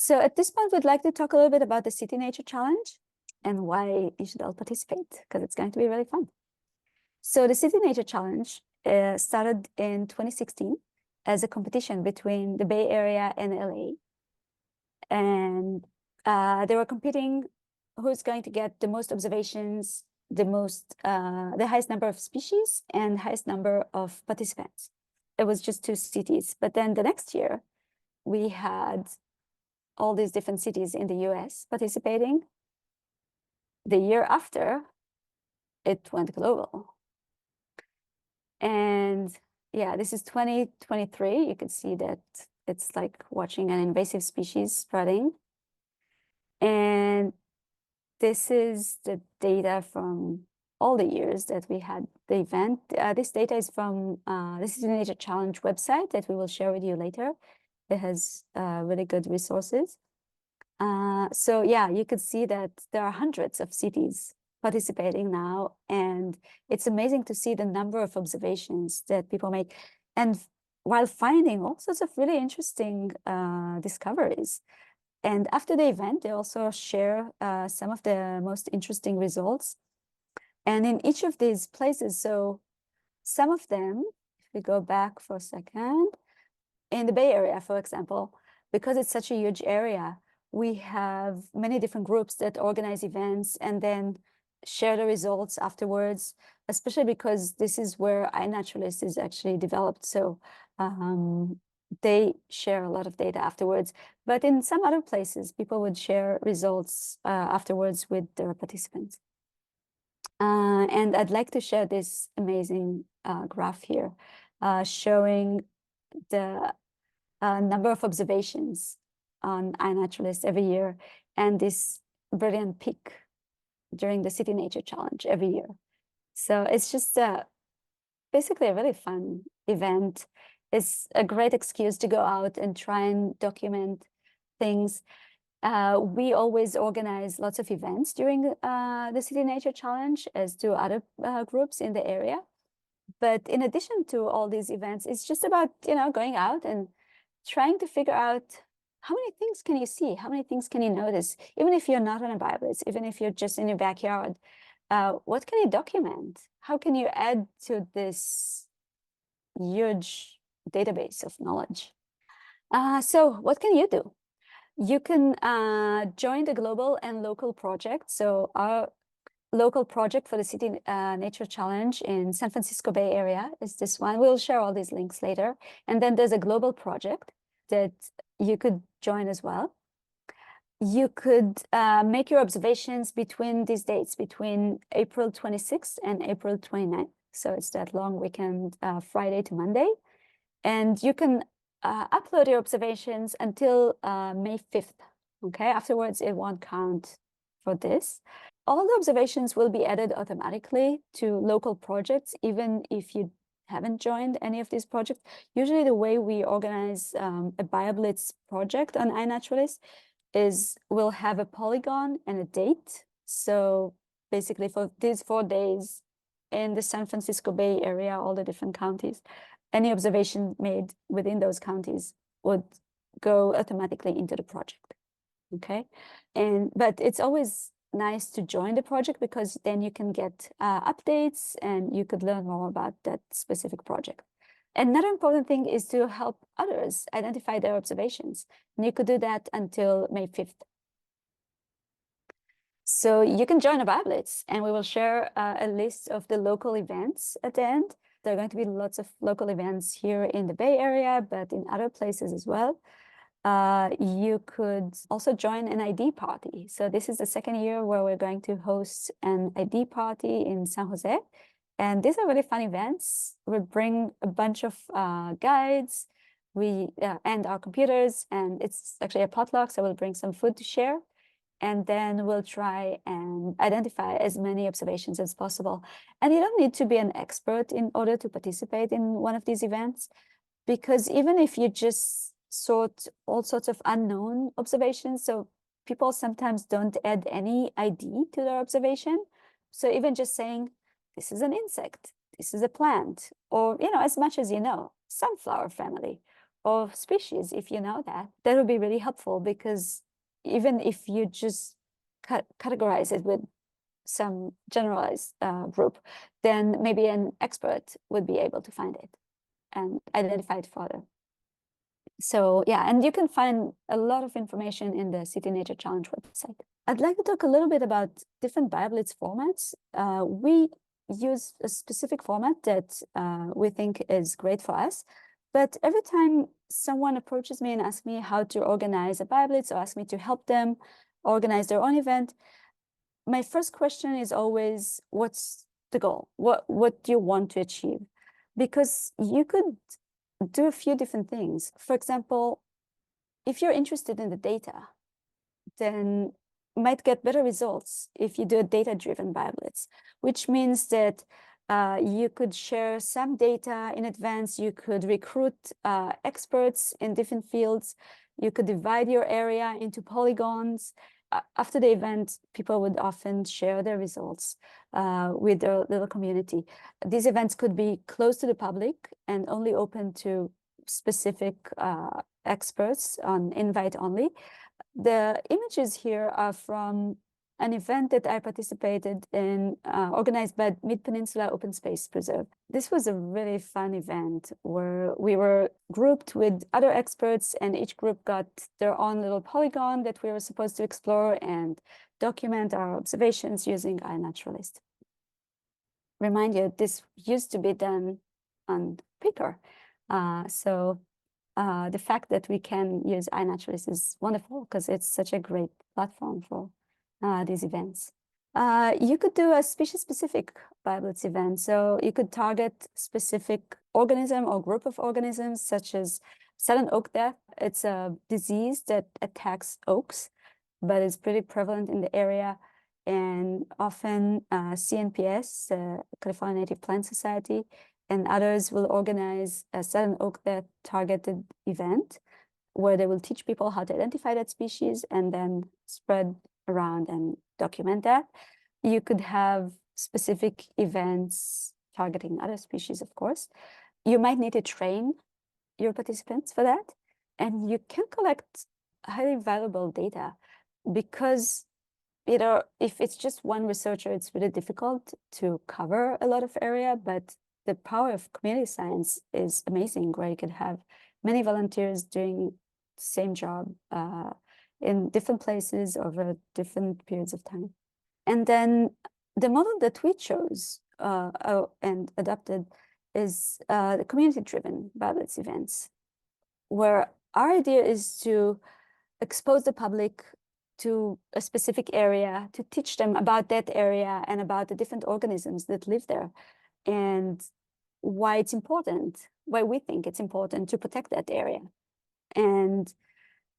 So at this point, we'd like to talk a little bit about the City Nature Challenge and why you should all participate, because it's going to be really fun. So the City Nature Challenge started in 2016 as a competition between the Bay Area and LA. And they were competing who's going to get the most observations, the highest number of species and highest number of participants. It was just 2 cities. But then the next year, we had all these different cities in the US participating. The year after, it went global. And yeah, this is 2023. You can see that it's like watching an invasive species spreading. And this is the data from all the years that we had the event. This data is from the City Nature Challenge website that we will share with you later. It has really good resources. So yeah, you could see that there are hundreds of cities participating now, and it's amazing to see the number of observations that people make, and while finding all sorts of really interesting discoveries. And after the event, they also share some of the most interesting results. And in each of these places, so some of them, if we go back for a second, in the Bay Area, for example, because it's such a huge area, we have many different groups that organize events and then share the results afterwards, especially because this is where iNaturalist is actually developed. So they share a lot of data afterwards. But in some other places, people would share results afterwards with their participants. And I'd like to share this amazing graph here showing the number of observations on iNaturalist every year, and this brilliant peak during the City Nature Challenge every year. So it's just basically a really fun event. It's a great excuse to go out and try and document things. We always organize lots of events during the City Nature Challenge, as do other groups in the area. But in addition to all these events, it's just about, going out and trying to figure out how many things can you see? How many things can you notice? Even if you're not on a BioBlitz, even if you're just in your backyard, what can you document? How can you add to this huge database of knowledge? So what can you do? You can join the global and local project. So our local project for the City Nature Challenge in San Francisco Bay Area is this one. We'll share all these links later. And then there's a global project that you could join as well. You could make your observations between these dates, between April 26th and April 29th. So it's that long weekend, Friday to Monday. And you can upload your observations until May 5th. Okay, afterwards it won't count for this. All the observations will be added automatically to local projects, even if you haven't joined any of these projects. Usually the way we organize a BioBlitz project on iNaturalist is we'll have a polygon and a date. So basically for these 4 days in the San Francisco Bay Area, all the different counties, any observation made within those counties would go automatically into the project. Okay, but it's always nice to join the project, because then you can get updates and you could learn more about that specific project. Another important thing is to help others identify their observations, and you could do that until May 5th. So you can join a BioBlitz, and we will share a list of the local events at the end. There are going to be lots of local events here in the Bay Area, but in other places as well. You could also join an ID party. So this is the second year where we're going to host an ID party in San Jose. And these are really fun events. We bring a bunch of guides, and our computers, and it's actually a potluck, so we'll bring some food to share. And then we'll try and identify as many observations as possible. And you don't need to be an expert in order to participate in one of these events, because even if you just sort all sorts of unknown observations, so people sometimes don't add any ID to their observation. So even just saying, this is an insect, this is a plant, or, as much as sunflower family, of species. If you know that, that would be really helpful, because even if you just categorize it with some generalized group, then maybe an expert would be able to find it and identify it further. So yeah, and you can find a lot of information in the City Nature Challenge website. I'd like to talk a little bit about different BioBlitz formats. We use a specific format that we think is great for us. But every time someone approaches me and asks me how to organize a BioBlitz, or ask me to help them organize their own event, my first question is always, what's the goal? What do you want to achieve? Because you could do a few different things. For example, if you're interested in the data, then you might get better results if you do a data-driven BioBlitz, which means that you could share some data in advance, you could recruit experts in different fields, you could divide your area into polygons. After the event, people would often share their results with their little community. These events could be closed to the public and only open to specific experts on invite only. The images here are from an event that I participated in, organized by Mid-Peninsula Open Space Preserve. This was a really fun event where we were grouped with other experts, and each group got their own little polygon that we were supposed to explore and document our observations using iNaturalist. Remind you, this used to be done on paper. The fact that we can use iNaturalist is wonderful, because it's such a great platform for these events. You could do a species-specific BioBlitz event. So you could target specific organism or group of organisms, such as sudden oak death. It's a disease that attacks oaks, but it's pretty prevalent in the area. And often CNPS, California Native Plant Society, and others will organize a sudden oak death targeted event where they will teach people how to identify that species and then spread around and document that. You could have specific events targeting other species, of course. You might need to train your participants for that. And you can collect highly valuable data, because if it's just one researcher, it's really difficult to cover a lot of area, but the power of community science is amazing, where you could have many volunteers doing the same job in different places over different periods of time. And then the model that we chose and adopted is the community-driven BioBlitz events, where our idea is to expose the public to a specific area, to teach them about that area and about the different organisms that live there, and why it's important, why we think it's important to protect that area. And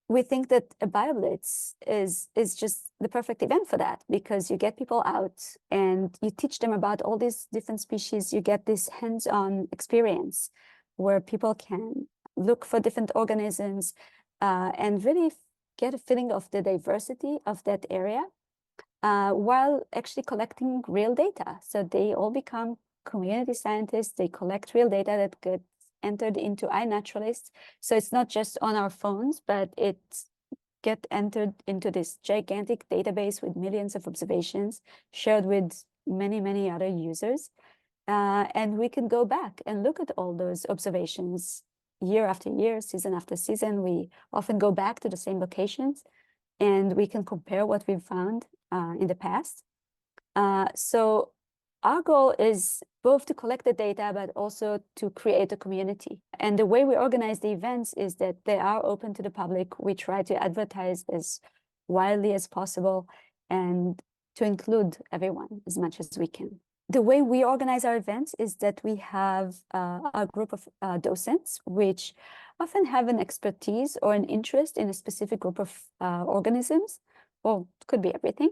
we think that a BioBlitz is just the perfect event for that, because you get people out and you teach them about all these different species. You get this hands-on experience where people can look for different organisms and really get a feeling of the diversity of that area while actually collecting real data. So they all become community scientists. They collect real data that gets entered into iNaturalist. So it's not just on our phones, but it gets entered into this gigantic database with millions of observations shared with many, many other users. And we can go back and look at all those observations year after year, season after season. We often go back to the same locations, and we can compare what we've found in the past. So our goal is both to collect the data, but also to create a community. And the way we organize the events is that they are open to the public. We try to advertise as widely as possible and to include everyone as much as we can. The way we organize our events is that we have a group of docents, which often have an expertise or an interest in a specific group of organisms, or it could be everything.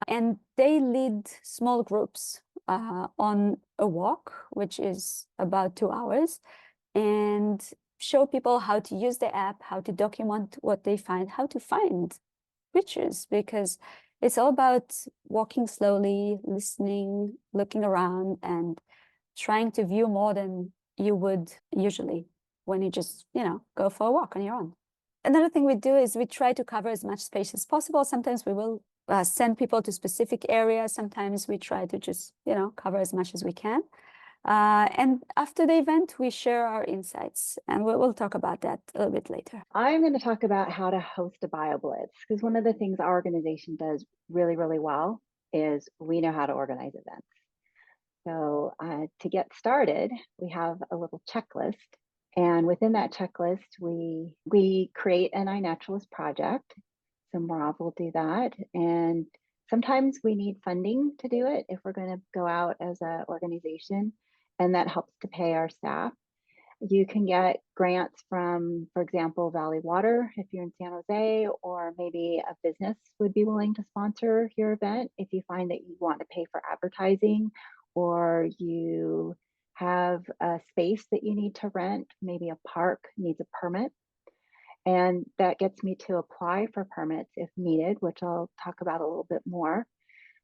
And they lead small groups on a walk, which is about 2 hours, and show people how to use the app, how to document what they find, how to find creatures, because it's all about walking slowly, listening, looking around, and trying to view more than you would usually when you just, go for a walk on your own. Another thing we do is we try to cover as much space as possible. Sometimes we will send people to specific areas. Sometimes we try to just, cover as much as we can. And after the event, we share our insights, and we'll talk about that a little bit later. I'm going to talk about how to host a BioBlitz, because one of the things our organization does really, really well is we know how to organize events. So to get started, we have a little checklist. And within that checklist, we create an iNaturalist project. So Merav will do that. And sometimes we need funding to do it if we're going to go out as an organization, and that helps to pay our staff. You can get grants from, for example, Valley Water if you're in San Jose, or maybe a business would be willing to sponsor your event if you find that you want to pay for advertising, or you have a space that you need to rent, maybe a park needs a permit. And that gets me to apply for permits if needed, which I'll talk about a little bit more.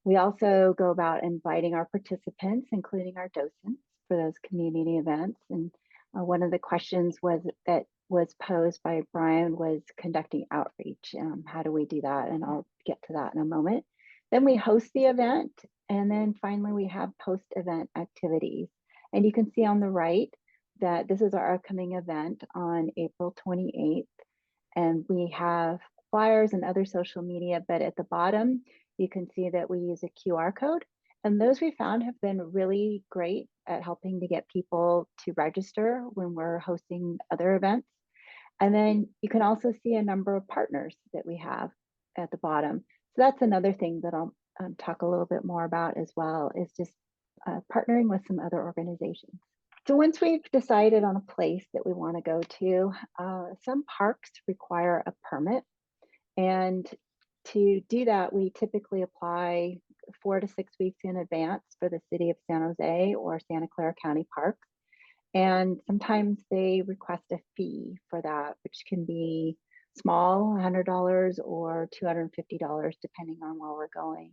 We also go about inviting our participants, including our docents, for those community events. And one of the questions that was posed by Brian was conducting outreach. How do we do that? And I'll get to that in a moment. Then we host the event. And then finally, we have post-event activities. And you can see on the right that this is our upcoming event on April 28th. And we have flyers and other social media, but at the bottom, you can see that we use a QR code. And those we found have been really great at helping to get people to register when we're hosting other events. And then you can also see a number of partners that we have at the bottom. So that's another thing that I'll talk a little bit more about as well, is just partnering with some other organizations. So once we've decided on a place that we want to go to, some parks require a permit. And to do that, we typically apply 4 to 6 weeks in advance for the city of San Jose or Santa Clara County Parks. And sometimes they request a fee for that, which can be small, $100 or $250, depending on where we're going.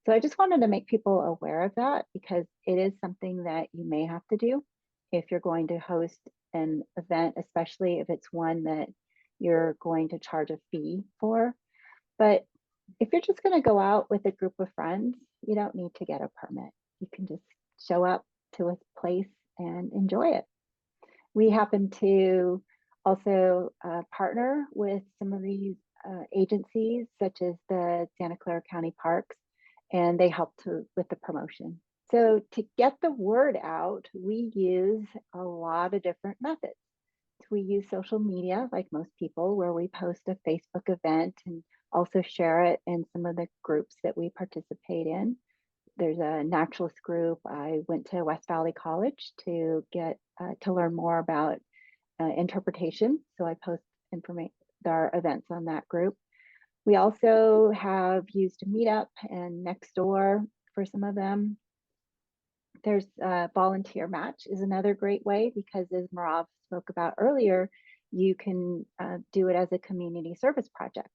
So I just wanted to make people aware of that, because it is something that you may have to do if you're going to host an event, especially if it's one that you're going to charge a fee for. But if you're just going to go out with a group of friends, you don't need to get a permit. You can just show up to a place and enjoy it. We happen to also partner with some of these agencies, such as the Santa Clara County Parks, and they help with the promotion. So to get the word out, we use a lot of different methods. We use social media, like most people, where we post a Facebook event and also share it in some of the groups that we participate in. There's a naturalist group. I went to West Valley College to get to learn more about interpretation. So I post our events on that group. We also have used Meetup and Nextdoor for some of them. There's volunteer match is another great way, because as Merav spoke about earlier, you can do it as a community service project.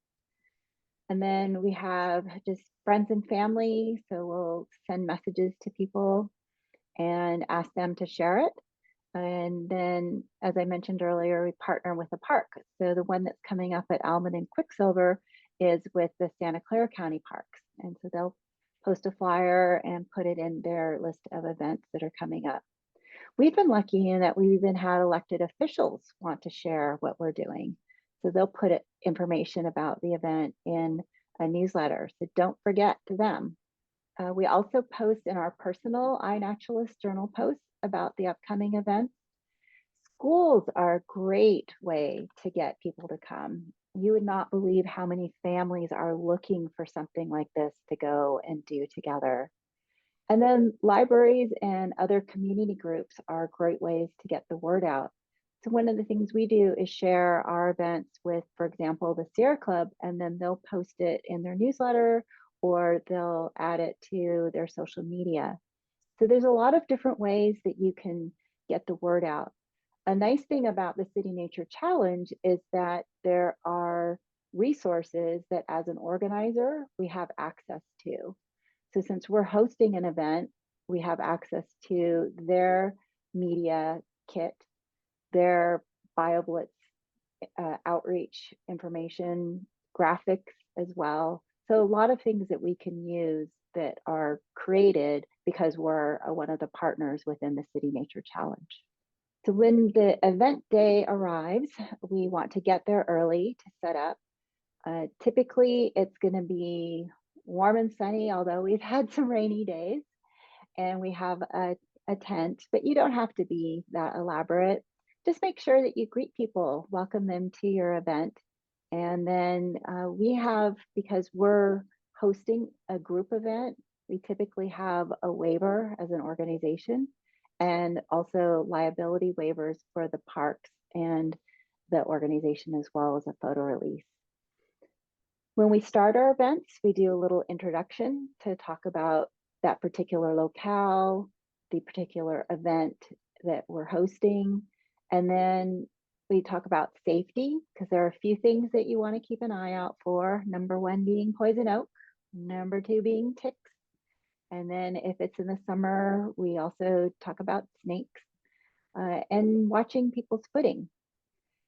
And then we have just friends and family. So we'll send messages to people and ask them to share it. And then, as I mentioned earlier, we partner with a park. So the one that's coming up at Almond and Quicksilver is with the Santa Clara County Parks. And so they'll post a flyer and put it in their list of events that are coming up. We've been lucky in that we've even had elected officials want to share what we're doing. So they'll put information about the event in a newsletter. So don't forget to them. We also post in our personal iNaturalist journal posts about the upcoming events. Schools are a great way to get people to come. You would not believe how many families are looking for something like this to go and do together. And then libraries and other community groups are great ways to get the word out. So one of the things we do is share our events with, for example, the Sierra Club, and then they'll post it in their newsletter or they'll add it to their social media. So there's a lot of different ways that you can get the word out. A nice thing about the City Nature Challenge is that there are resources that as an organizer, we have access to. So since we're hosting an event, we have access to their media kit, their BioBlitz outreach information, graphics as well. So a lot of things that we can use that are created because we're one of the partners within the City Nature Challenge. So when the event day arrives, we want to get there early to set up. Typically, it's going to be warm and sunny, although we've had some rainy days, and we have a tent, but you don't have to be that elaborate. Just make sure that you greet people, welcome them to your event. And then we have, because we're hosting a group event, we typically have a waiver as an organization, and also liability waivers for the parks and the organization, as well as a photo release. When we start our events, we do a little introduction to talk about that particular locale, the particular event that we're hosting. And then we talk about safety, because there are a few things that you want to keep an eye out for. Number one being poison oak, number two being ticks. And then if it's in the summer, we also talk about snakes and watching people's footing.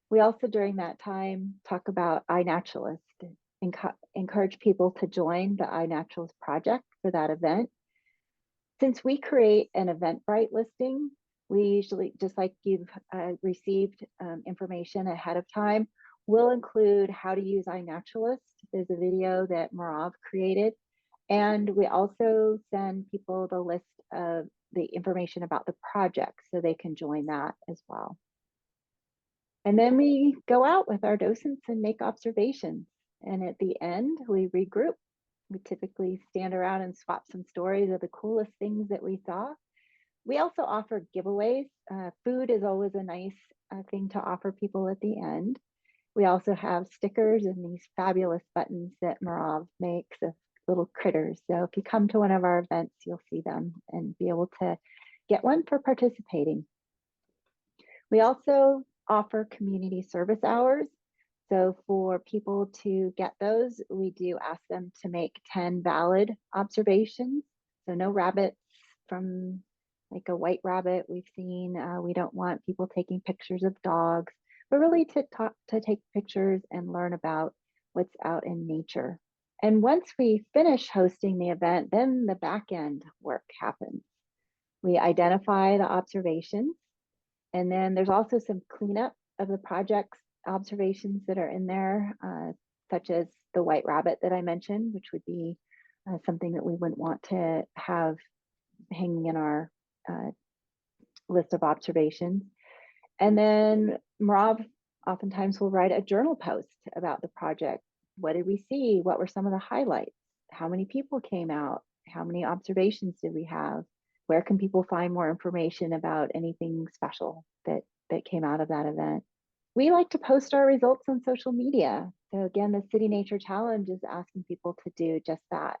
We also, during that time, talk about iNaturalist, encourage people to join the iNaturalist project for that event. Since we create an Eventbrite listing, we usually, just like you've received information ahead of time, we'll include how to use iNaturalist. There's a video that Merav created. And we also send people the list of the information about the project so they can join that as well. And then we go out with our docents and make observations. And at the end, we regroup. We typically stand around and swap some stories of the coolest things that we saw. We also offer giveaways. Food is always a nice thing to offer people at the end. We also have stickers and these fabulous buttons that Merav makes of little critters. So if you come to one of our events, you'll see them and be able to get one for participating. We also offer community service hours. So for people to get those, we do ask them to make 10 valid observations. So no rabbits from like a white rabbit we've seen. We don't want people taking pictures of dogs, but really to take pictures and learn about what's out in nature. And once we finish hosting the event, then the back end work happens. We identify the observations, and then there's also some cleanup of the project's observations that are in there, such as the white rabbit that I mentioned, which would be something that we wouldn't want to have hanging in our list of observations. And then Merav oftentimes will write a journal post about the project. What did we see? What were some of the highlights? How many people came out? How many observations did we have? Where can people find more information about anything special that came out of that event? We like to post our results on social media. So again, the City Nature Challenge is asking people to do just that,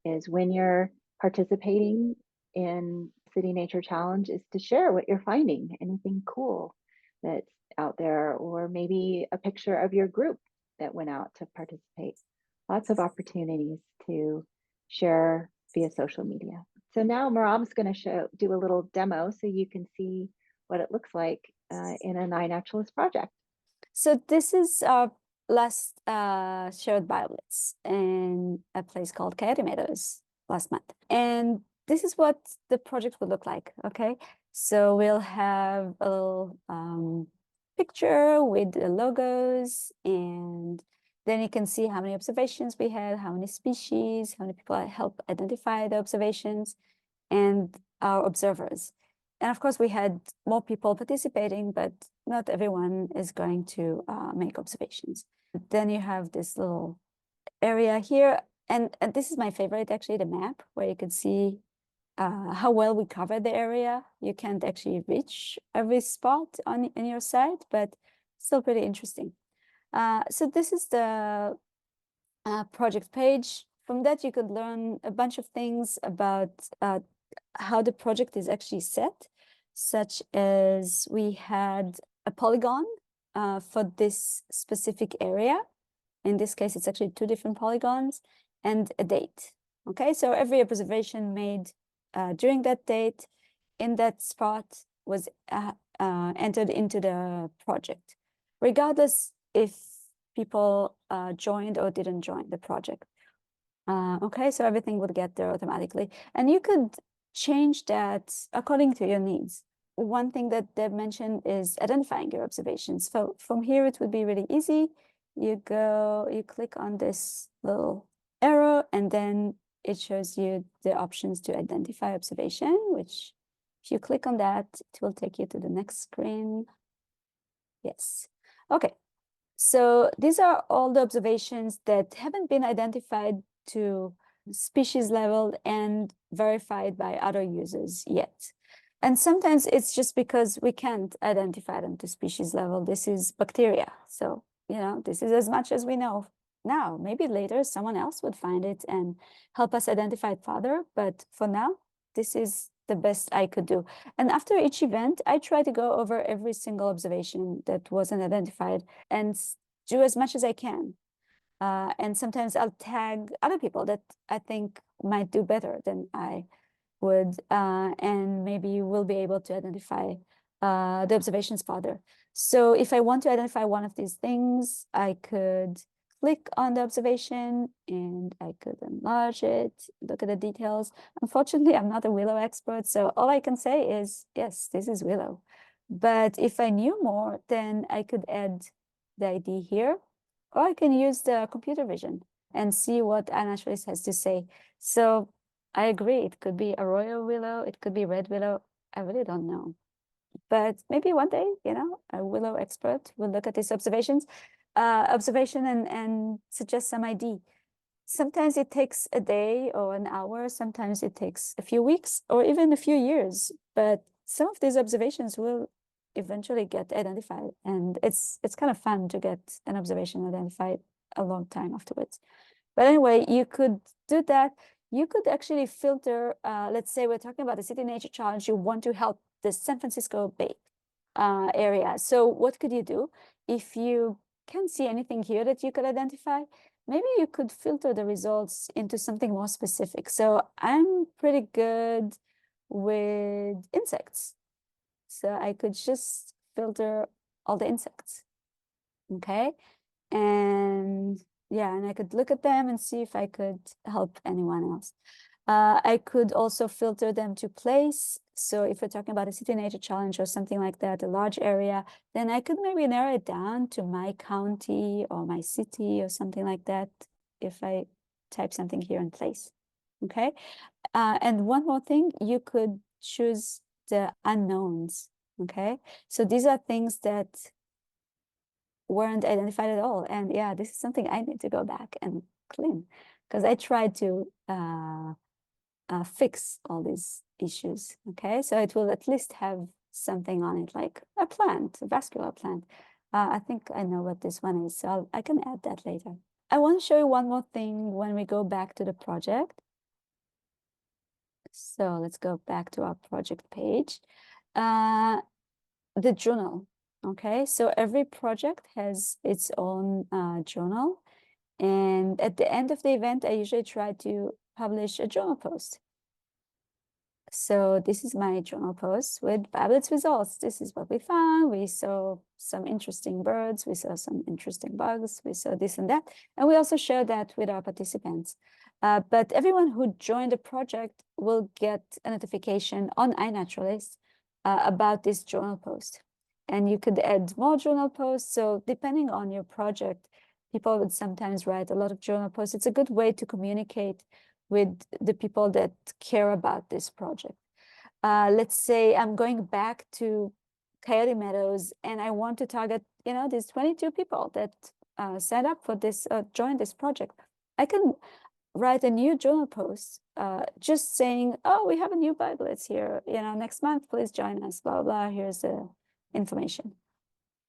is when you're participating in City Nature Challenge is to share what you're finding, anything cool that's out there, or maybe a picture of your group that went out to participate. Lots of opportunities to share via social media. So now Merav's going to do a little demo so you can see what it looks like in an iNaturalist project. So this is our last shared BioBlitz in a place called Coyote Meadows last month. And this is what the project would look like, okay? So we'll have a little picture with the logos, and then you can see how many observations we had, how many species, how many people helped identify the observations, and our observers. And of course, we had more people participating, but not everyone is going to make observations. Then you have this little area here, and this is my favorite, actually, the map, where you can see how well we covered the area. You can't actually reach every spot on your site, but still pretty interesting. So this is the project page. From that, you could learn a bunch of things about how the project is actually set, such as we had a polygon for this specific area. In this case, it's actually 2 different polygons and a date. Okay, so every observation made during that date in that spot was entered into the project, regardless if people joined or didn't join the project. Okay, so everything would get there automatically. And you could change that according to your needs. One thing that they've mentioned is identifying your observations. So from here, it would be really easy. You click on this little arrow, and then it shows you the options to identify observation, which if you click on that, it will take you to the next screen. Yes. Okay. So these are all the observations that haven't been identified to species level and verified by other users yet. And sometimes it's just because we can't identify them to species level. This is bacteria. So, this is as much as we know now. Maybe later someone else would find it and help us identify it further. But for now, this is the best I could do. And after each event, I try to go over every single observation that wasn't identified and do as much as I can. And sometimes I'll tag other people that I think might do better than I would, and maybe we'll be able to identify the observations further. So if I want to identify one of these things, I could click on the observation and I could enlarge it, look at the details. Unfortunately, I'm not a willow expert, so all I can say is, yes, this is willow. But if I knew more, then I could add the ID here, or I can use the computer vision and see what iNaturalist has to say. So I agree, it could be a royal willow, it could be red willow. I really don't know. But maybe one day, a willow expert will look at these observation and suggest some ID. Sometimes it takes a day or an hour, sometimes it takes a few weeks or even a few years, but some of these observations will eventually get identified, and it's kind of fun to get an observation identified a long time afterwards. But anyway, you could do that. You could actually filter, let's say we're talking about the City Nature Challenge, you want to help the San Francisco Bay area. So what could you do? If you can't see anything here that you could identify, maybe you could filter the results into something more specific. So I'm pretty good with insects. So I could just filter all the insects, okay? And yeah, and I could look at them and see if I could help anyone else. I could also filter them to place. So if we're talking about a City Nature Challenge or something like that, a large area, then I could maybe narrow it down to my county or my city or something like that if I type something here in place, okay? And one more thing, you could choose the unknowns, okay? So these are things that weren't identified at all. And yeah, this is something I need to go back and clean, because I tried to fix all these issues, okay? So it will at least have something on it, like a plant, a vascular plant. I think I know what this one is, so I can add that later. I want to show you one more thing when we go back to the project. So let's go back to our project page. The journal, okay? So every project has its own journal. And at the end of the event, I usually try to publish a journal post. So this is my journal post with BioBlitz results. This is what we found. We saw some interesting birds. We saw some interesting bugs. We saw this and that. And we also share that with our participants. But everyone who joined the project will get a notification on iNaturalist about this journal post. And you could add more journal posts. So depending on your project, people would sometimes write a lot of journal posts. It's a good way to communicate with the people that care about this project. Let's say I'm going back to Coyote Meadows and I want to target, these 22 people that signed up for this, joined this project. I can write a new journal post, just saying, oh, we have a new BioBlitz here, next month, please join us, blah, blah, here's the information.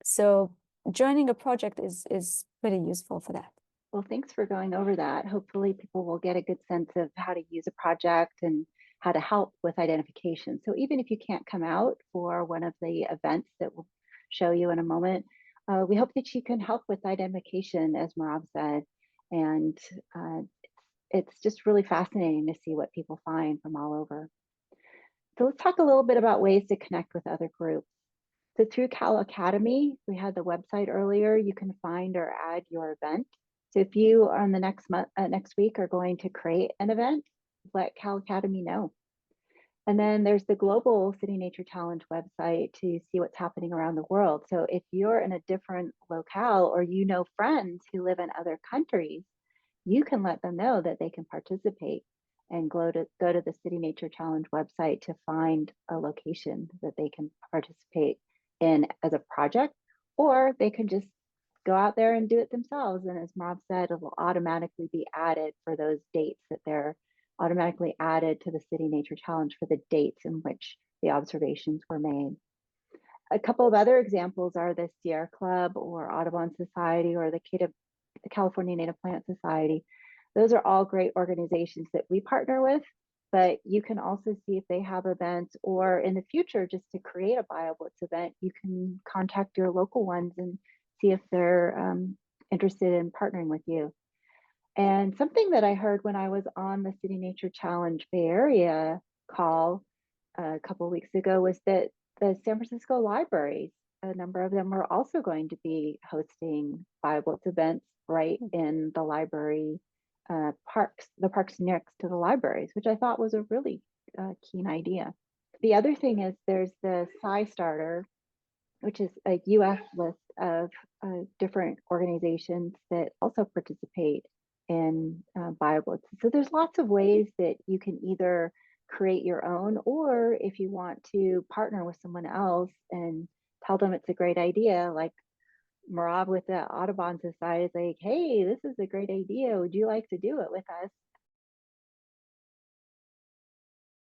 So joining a project is pretty useful for that. Well, thanks for going over that. Hopefully people will get a good sense of how to use a project and how to help with identification. So even if you can't come out for one of the events that we'll show you in a moment, we hope that you can help with identification, as Merav said. And it's just really fascinating to see what people find from all over. So let's talk a little bit about ways to connect with other groups. So through Cal Academy, we had the website earlier, you can find or add your event. So if you on the next week are going to create an event, let Cal Academy know. And then there's the Global City Nature Challenge website to see what's happening around the world. So if you're in a different locale or you know friends who live in other countries, you can let them know that they can participate and go to the City Nature Challenge website to find a location that they can participate in as a project, or they can just go out there and do it themselves. And as Merav said, it will automatically be added for those dates that they're automatically added to the City Nature Challenge for the dates in which the observations were made. A couple of other examples are the Sierra Club or Audubon Society or the California Native Plant Society. Those are all great organizations that we partner with, but you can also see if they have events, or in the future, just to create a BioBlitz event, you can contact your local ones and see if they're interested in partnering with you. And something that I heard when I was on the City Nature Challenge Bay Area call a couple of weeks ago was that the San Francisco libraries, a number of them were also going to be hosting BioBlitz events right in the library parks, the parks next to the libraries, which I thought was a really keen idea. The other thing is there's the SciStarter, which is a US list of different organizations that also participate in BioBlitz. So there's lots of ways that you can either create your own, or if you want to partner with someone else and tell them it's a great idea, like Merav with the Audubon Society is like, hey, this is a great idea. Would you like to do it with us?